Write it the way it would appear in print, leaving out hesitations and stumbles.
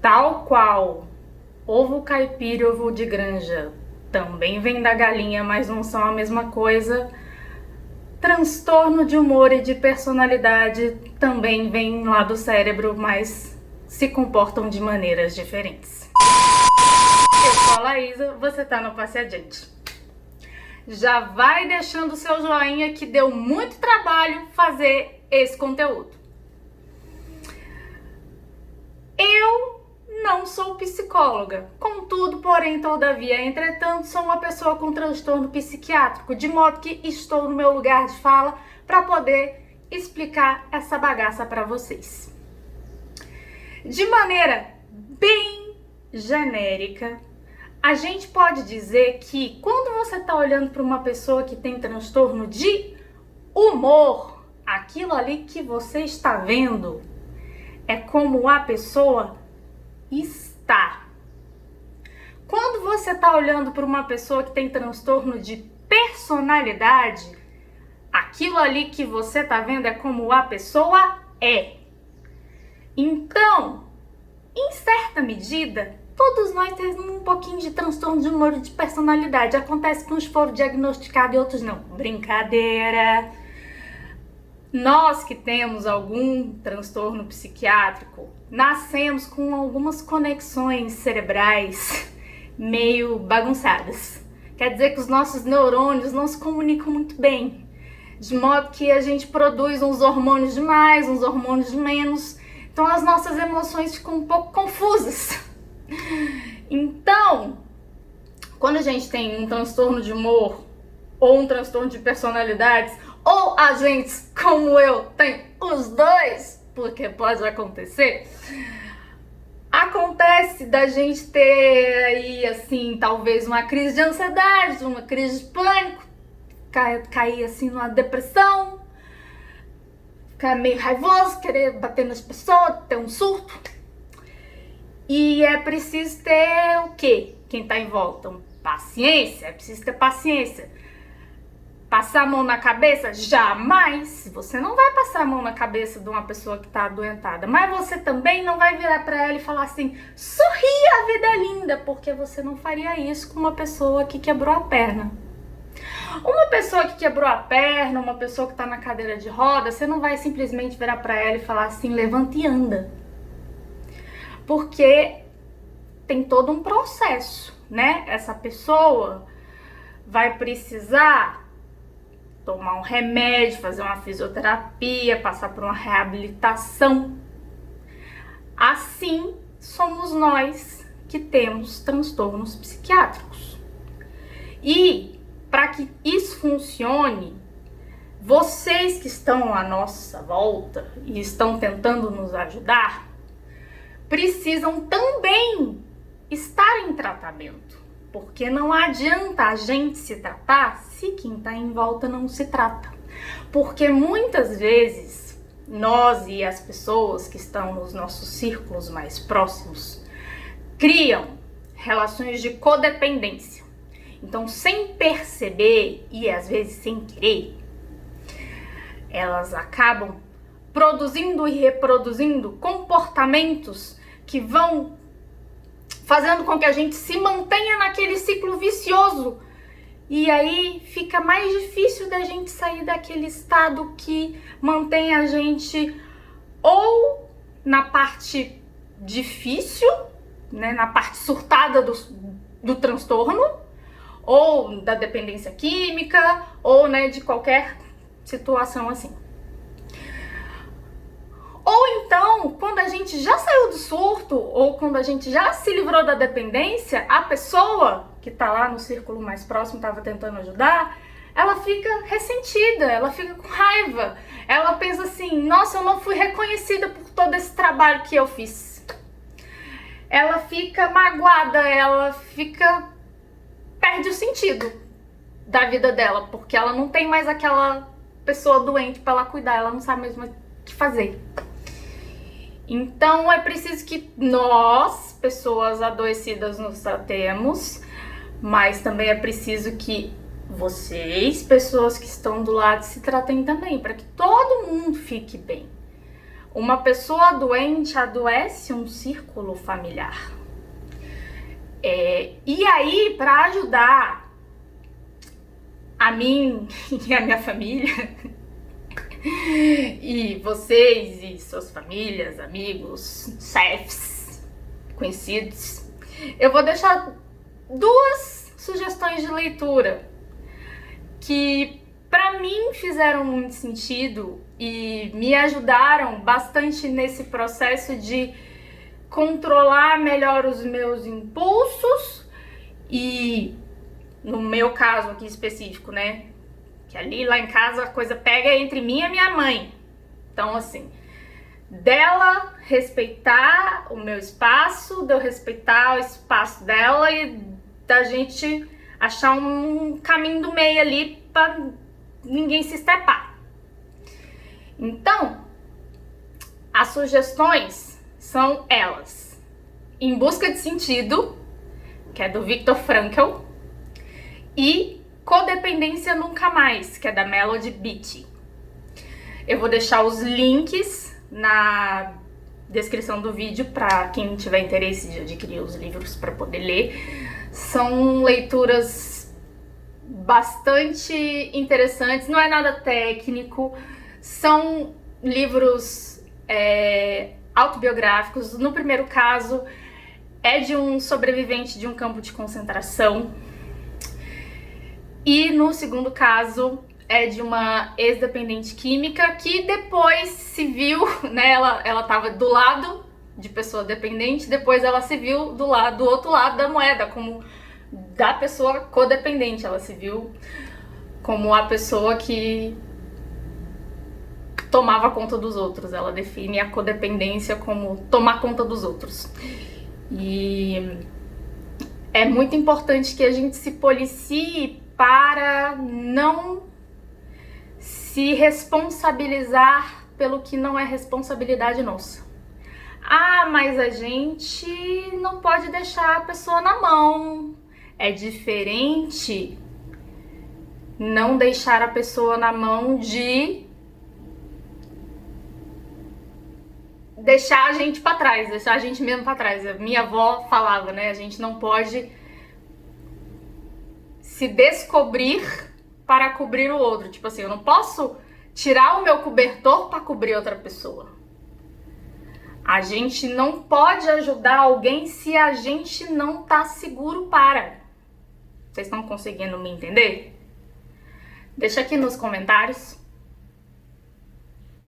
Tal qual ovo caipira e ovo de granja também vem da galinha, mas não são a mesma coisa, transtorno de humor e de personalidade também vem lá do cérebro, mas se comportam de maneiras diferentes. Eu sou a Laísa, você tá no Passe Adiante. Já vai deixando o seu joinha que deu muito trabalho fazer esse conteúdo. Eu não sou psicóloga, contudo, porém, todavia, entretanto, sou uma pessoa com transtorno psiquiátrico, de modo que estou no meu lugar de fala para poder explicar essa bagaça para vocês. De maneira bem genérica, a gente pode dizer que quando você está olhando para uma pessoa que tem transtorno de humor, aquilo ali que você está vendo é como a pessoa está. Quando você está olhando para uma pessoa que tem transtorno de personalidade, aquilo ali que você está vendo é como a pessoa é. Então, em certa medida, todos nós temos um pouquinho de transtorno de humor e de personalidade. Acontece que uns foram diagnosticados e outros não. Brincadeira! Nós que temos algum transtorno psiquiátrico, nascemos com algumas conexões cerebrais meio bagunçadas. Quer dizer que os nossos neurônios não se comunicam muito bem, de modo que a gente produz uns hormônios de mais, uns hormônios de menos, então as nossas emoções ficam um pouco confusas. Então, quando a gente tem um transtorno de humor ou um transtorno de personalidades, ou a gente, como eu, tem os dois, porque pode acontecer, acontece da gente ter aí, assim, talvez uma crise de ansiedade, uma crise de pânico, cair assim numa depressão, ficar meio raivoso, querer bater nas pessoas, ter um surto. E é preciso ter o quê? Quem tá em volta? Paciência, é preciso ter paciência. Passar a mão na cabeça? Jamais! Você não vai passar a mão na cabeça de uma pessoa que tá adoentada, mas você também não vai virar pra ela e falar assim, sorria, a vida é linda, porque você não faria isso com uma pessoa que quebrou a perna. Uma pessoa que quebrou a perna, uma pessoa que tá na cadeira de roda, você não vai simplesmente virar pra ela e falar assim, levanta e anda. Porque tem todo um processo, né? Essa pessoa vai precisar tomar um remédio, fazer uma fisioterapia, passar por uma reabilitação. Assim somos nós que temos transtornos psiquiátricos. E para que isso funcione, vocês que estão à nossa volta e estão tentando nos ajudar, precisam também estar em tratamento. Porque não adianta a gente se tratar se quem está em volta não se trata. Porque muitas vezes nós e as pessoas que estão nos nossos círculos mais próximos criam relações de codependência. Então, sem perceber e às vezes sem querer, elas acabam produzindo e reproduzindo comportamentos que vão fazendo com que a gente se mantenha naquele ciclo vicioso. E aí fica mais difícil da gente sair daquele estado que mantém a gente ou na parte difícil, né, na parte surtada do transtorno, ou da dependência química, ou, né, de qualquer situação assim. Ou então, quando a gente já saiu do surto, ou quando a gente já se livrou da dependência, a pessoa que tá lá no círculo mais próximo, tava tentando ajudar, ela fica ressentida, ela fica com raiva. Ela pensa assim, nossa, eu não fui reconhecida por todo esse trabalho que eu fiz. Ela fica magoada, perde o sentido da vida dela, porque ela não tem mais aquela pessoa doente para ela cuidar, ela não sabe mesmo o que fazer. Então é preciso que nós, pessoas adoecidas, nos tratemos, mas também é preciso que vocês, pessoas que estão do lado, se tratem também, para que todo mundo fique bem. Uma pessoa doente adoece um círculo familiar. E aí, para ajudar a mim e a minha família, e vocês e suas famílias, amigos, chefes, conhecidos, eu vou deixar 2 sugestões de leitura que para mim fizeram muito sentido e me ajudaram bastante nesse processo de controlar melhor os meus impulsos e, no meu caso aqui específico, né, que ali lá em casa a coisa pega entre mim e a minha mãe. Então, assim, dela respeitar o meu espaço, de eu respeitar o espaço dela e da gente achar um caminho do meio ali pra ninguém se estrepar. Então, as sugestões são elas: Em Busca de Sentido, que é do Viktor Frankl, e Codependência Nunca Mais, que é da Melody Beattie. Eu vou deixar os links na descrição do vídeo para quem tiver interesse de adquirir os livros para poder ler. São leituras bastante interessantes, não é nada técnico, são livros autobiográficos. No primeiro caso, é de um sobrevivente de um campo de concentração. E no segundo caso, é de uma ex-dependente química que depois se viu, né, ela tava do lado de pessoa dependente, depois ela se viu do outro lado da moeda, como da pessoa codependente. Ela se viu como a pessoa que tomava conta dos outros. Ela define a codependência como tomar conta dos outros. E é muito importante que a gente se policie para não se responsabilizar pelo que não é responsabilidade nossa. Ah, mas a gente não pode deixar a pessoa na mão. É diferente não deixar a pessoa na mão de deixar a gente pra trás, deixar a gente mesmo pra trás. A minha avó falava, né? A gente não pode se descobrir para cobrir o outro. Tipo assim, eu não posso tirar o meu cobertor para cobrir outra pessoa. A gente não pode ajudar alguém se a gente não tá seguro para. Vocês estão conseguindo me entender? Deixa aqui nos comentários